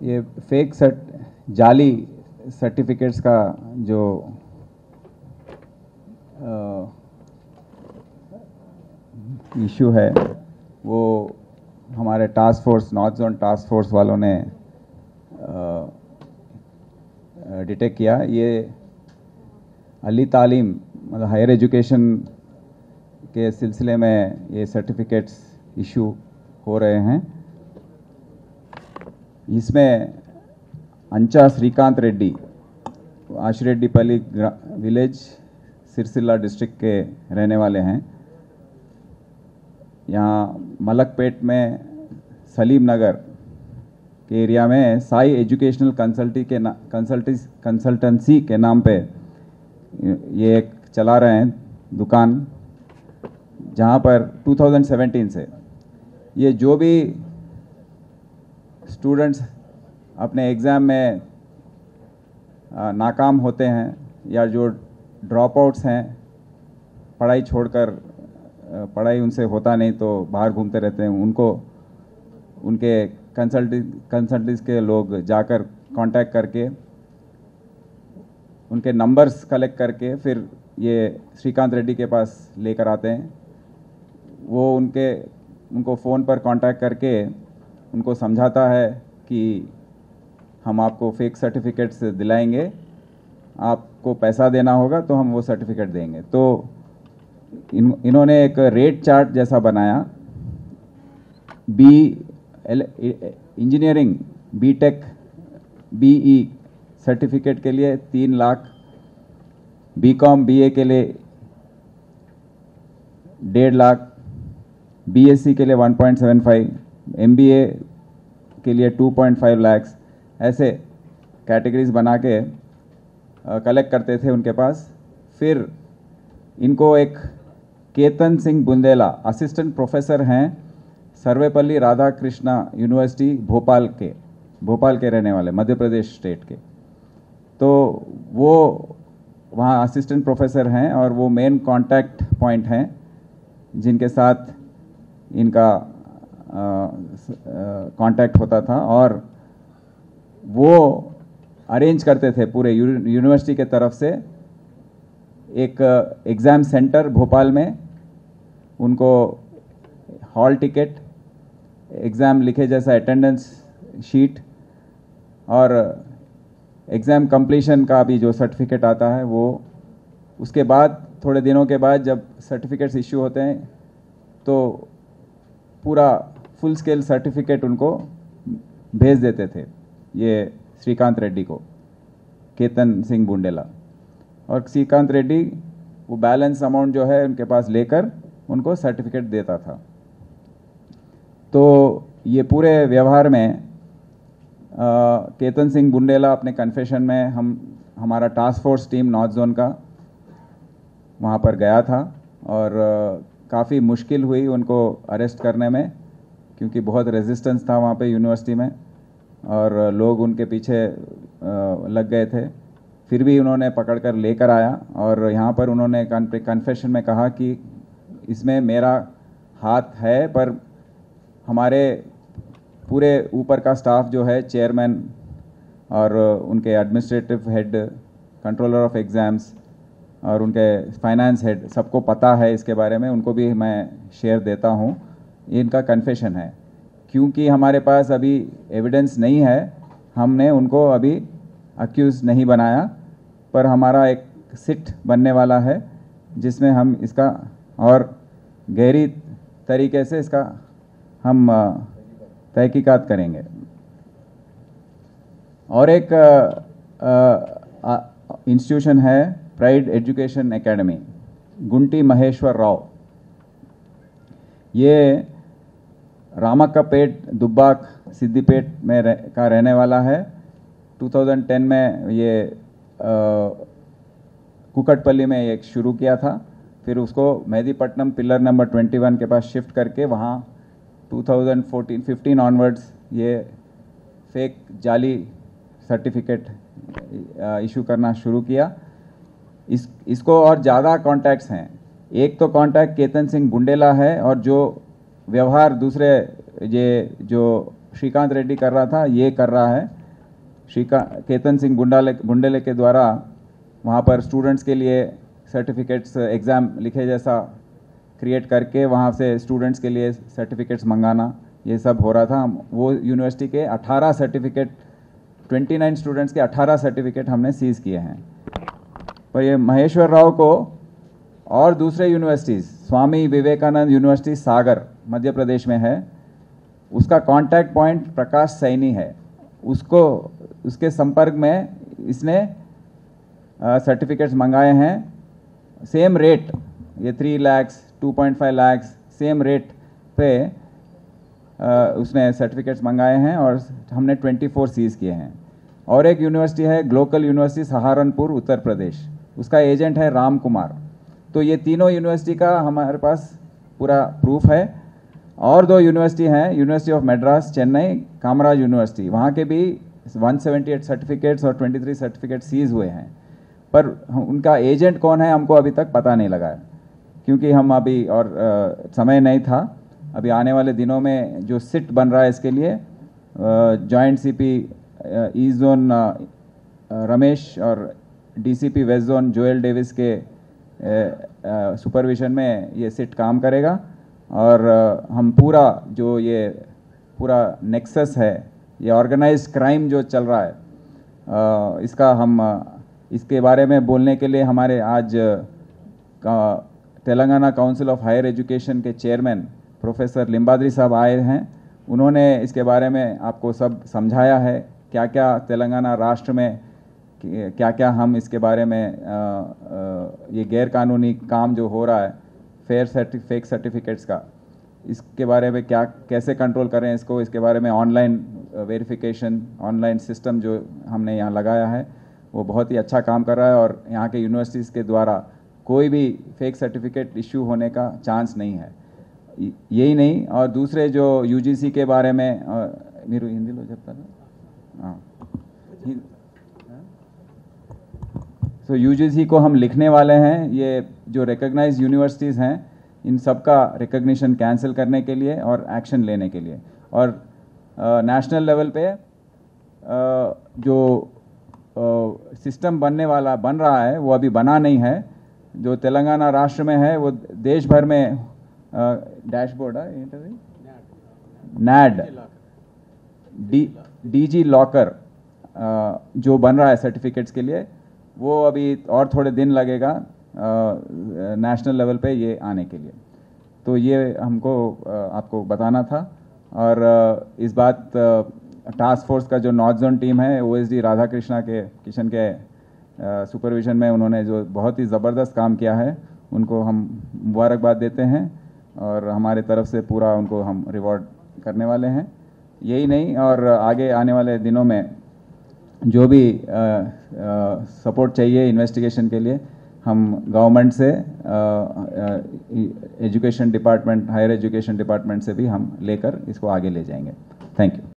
ये फेक जाली सर्टिफिकेट्स का जो इशू है वो हमारे task force north zone task force वालों ने डिटेक्ट किया। ये अली तालीम मतलब हायर एजुकेशन के सिलसिले में ये सर्टिफिकेट्स इशू हो रहे हैं। इसमें अंचा श्रीकांत रेड्डी आशिरेड्डीपल्ली विलेज सिरसिल्ला डिस्ट्रिक्ट के रहने वाले हैं। यहाँ मलकपेट में सलीम नगर के एरिया में साई एजुकेशनल कंसल्टेंसी के नाम पे ये एक चला रहे हैं दुकान, जहाँ पर 2017 से ये जो भी स्टूडेंट्स अपने एग्ज़ाम में नाकाम होते हैं या जो ड्रॉप आउट्स हैं, पढ़ाई छोड़कर पढ़ाई उनसे होता नहीं तो बाहर घूमते रहते हैं, उनको उनके कंसल्टेंट्स के लोग जाकर कांटेक्ट करके उनके नंबर्स कलेक्ट करके फिर ये श्रीकांत रेड्डी के पास लेकर आते हैं। वो उनको फ़ोन पर कांटेक्ट करके उनको समझाता है कि हम आपको फेक सर्टिफिकेट्स दिलाएंगे, आपको पैसा देना होगा तो हम वो सर्टिफिकेट देंगे। तो इन्होंने एक रेट चार्ट जैसा बनाया। इंजीनियरिंग बीटेक बीई सर्टिफिकेट के लिए 3 लाख, बीकॉम बीए के लिए 1.5 लाख, बीएससी के लिए 1.75, एमबीए के लिए 2.5 लाख, ऐसे कैटेगरीज बना के कलेक्ट करते थे उनके पास। फिर इनको एक केतन सिंह बुंदेला असिस्टेंट प्रोफेसर हैं सर्वेपल्ली राधा कृष्णा यूनिवर्सिटी भोपाल के रहने वाले, मध्य प्रदेश स्टेट के। तो वो वहाँ असिस्टेंट प्रोफेसर हैं और वो मेन कांटेक्ट पॉइंट हैं जिनके साथ इनका कांटेक्ट होता था, और वो अरेंज करते थे पूरे यूनिवर्सिटी के तरफ से एक एग्ज़ाम सेंटर भोपाल में, उनको हॉल टिकट, एग्ज़ाम लिखे जैसा अटेंडेंस शीट और एग्ज़ाम कंप्लीशन का भी जो सर्टिफिकेट आता है वो। उसके बाद थोड़े दिनों के बाद जब सर्टिफिकेट्स इश्यू होते हैं तो पूरा फुल स्केल सर्टिफिकेट उनको भेज देते थे ये श्रीकांत रेड्डी को, केतन सिंह बुंडेला। और श्रीकांत रेड्डी वो बैलेंस अमाउंट जो है उनके पास लेकर उनको सर्टिफिकेट देता था। तो ये पूरे व्यवहार में केतन सिंह बुंडेला अपने कन्फेशन में हमारा task force team north zone का वहाँ पर गया था और काफ़ी मुश्किल हुई उनको अरेस्ट करने में, क्योंकि बहुत रेजिस्टेंस था वहाँ पे यूनिवर्सिटी में और लोग उनके पीछे लग गए थे। फिर भी उन्होंने पकड़कर लेकर आया और यहाँ पर उन्होंने कन्फेशन में कहा कि इसमें मेरा हाथ है, पर हमारे पूरे ऊपर का स्टाफ जो है, चेयरमैन और उनके administrative head, controller of exams और उनके फाइनेंस हेड, सबको पता है इसके बारे में, उनको भी मैं शेयर देता हूँ। इनका कन्फेशन है। क्योंकि हमारे पास अभी एविडेंस नहीं है, हमने उनको अभी अक्यूज़ नहीं बनाया, पर हमारा एक सिट बनने वाला है जिसमें हम इसका और गहरी तरीके से इसका हम तहकीकात करेंगे। और एक इंस्टीट्यूशन है Pride Education Academy, Gunti Maheshwar Rao, ये रामक्कापेट दुब्बाक सिद्दीपेट में का रहने वाला है। 2010 में ये कुकटपल्ली में एक शुरू किया था, फिर उसको मेहदीपट्टनम पिलर नंबर 21 के पास शिफ्ट करके वहाँ 2014-15 ऑनवर्ड्स ये फेक जाली सर्टिफिकेट इशू करना शुरू किया। इसको और ज़्यादा कॉन्टैक्ट्स हैं। एक तो कॉन्टैक्ट केतन सिंह बुंडेला है और जो व्यवहार दूसरे ये जो श्रीकांत रेड्डी कर रहा था ये कर रहा है। केतन सिंह गुंडेले के द्वारा वहाँ पर स्टूडेंट्स के लिए सर्टिफिकेट्स एग्ज़ाम लिखे जैसा क्रिएट करके वहाँ से स्टूडेंट्स के लिए सर्टिफिकेट्स मंगाना, ये सब हो रहा था। वो यूनिवर्सिटी के 18 सर्टिफिकेट, 29 स्टूडेंट्स के 18 सर्टिफिकेट हमने सीज़ किए हैं। पर ये महेश्वर राव को और दूसरे यूनिवर्सिटीज़, स्वामी विवेकानंद यूनिवर्सिटी सागर मध्य प्रदेश में है, उसका कांटेक्ट पॉइंट प्रकाश सैनी है। उसके संपर्क में इसने सर्टिफिकेट्स मंगाए हैं। सेम रेट, ये 3 लाख 2.5 लाख सेम रेट पे उसने सर्टिफिकेट्स मंगाए हैं और हमने 24 सीज़ किए हैं। और एक यूनिवर्सिटी है ग्लोकल यूनिवर्सिटी सहारनपुर उत्तर प्रदेश, उसका एजेंट है राम कुमार। तो ये तीनों यूनिवर्सिटी का हमारे पास पूरा प्रूफ है। और 2 यूनिवर्सिटी हैं, university of Madras Chennai, Kamaraj university, वहाँ के भी 178 सर्टिफिकेट्स और 23 सर्टिफिकेट सीज़ हुए हैं। पर उनका एजेंट कौन है हमको अभी तक पता नहीं लगा है, क्योंकि हम अभी और समय नहीं था। अभी आने वाले दिनों में जो सिट बन रहा है इसके लिए, joint CP east zone Ramesh और DCP west zone Joel Davis के सुपरविजन में ये सिट काम करेगा। और हम पूरा जो ये पूरा नेक्सस है, ये ऑर्गेनाइज्ड क्राइम जो चल रहा है, इसके बारे में बोलने के लिए हमारे आज Telangana council of higher education के चेयरमैन प्रोफेसर लिम्बाद्री साहब आए हैं। उन्होंने इसके बारे में आपको सब समझाया है, क्या क्या तेलंगाना राष्ट्र में क्या क्या हम इसके बारे में ये गैर कानूनी काम जो हो रहा है फेक सर्टिफिकेट्स का, इसके बारे में क्या कैसे कंट्रोल करें इसको, इसके बारे में ऑनलाइन वेरिफिकेशन, ऑनलाइन सिस्टम जो हमने यहाँ लगाया है वो बहुत ही अच्छा काम कर रहा है। और यहाँ के यूनिवर्सिटीज़ के द्वारा कोई भी फेक सर्टिफिकेट इश्यू होने का चांस नहीं है। यही नहीं, और दूसरे जो यूजीसी के बारे में మీరు హిందీలో చెప్తారా? सो यूजीसी को हम लिखने वाले हैं। ये जो रिकॉग्नाइज्ड यूनिवर्सिटीज़ हैं इन सब का रिकॉग्निशन कैंसिल करने के लिए और एक्शन लेने के लिए। और नेशनल लेवल पे जो सिस्टम बन रहा है वो अभी बना नहीं है। जो तेलंगाना राष्ट्र में है वो देश भर में डैशबोर्ड है, नैड डीजी लॉकर जो बन रहा है सर्टिफिकेट्स के लिए, वो अभी और थोड़े दिन लगेगा नेशनल लेवल पे ये आने के लिए। तो ये हमको आपको बताना था। और इस बात टास्क फोर्स का जो नॉर्थ जोन टीम है, ओएसडी राधाकृष्णा के किशन के सुपरविजन में उन्होंने जो बहुत ही ज़बरदस्त काम किया है, उनको हम मुबारकबाद देते हैं और हमारे तरफ से पूरा उनको हम रिवॉर्ड करने वाले हैं। यही नहीं, और आगे आने वाले दिनों में जो भी सपोर्ट चाहिए इन्वेस्टिगेशन के लिए, हम गवर्नमेंट से education department, higher education department से भी हम लेकर इसको आगे ले जाएंगे। Thank you.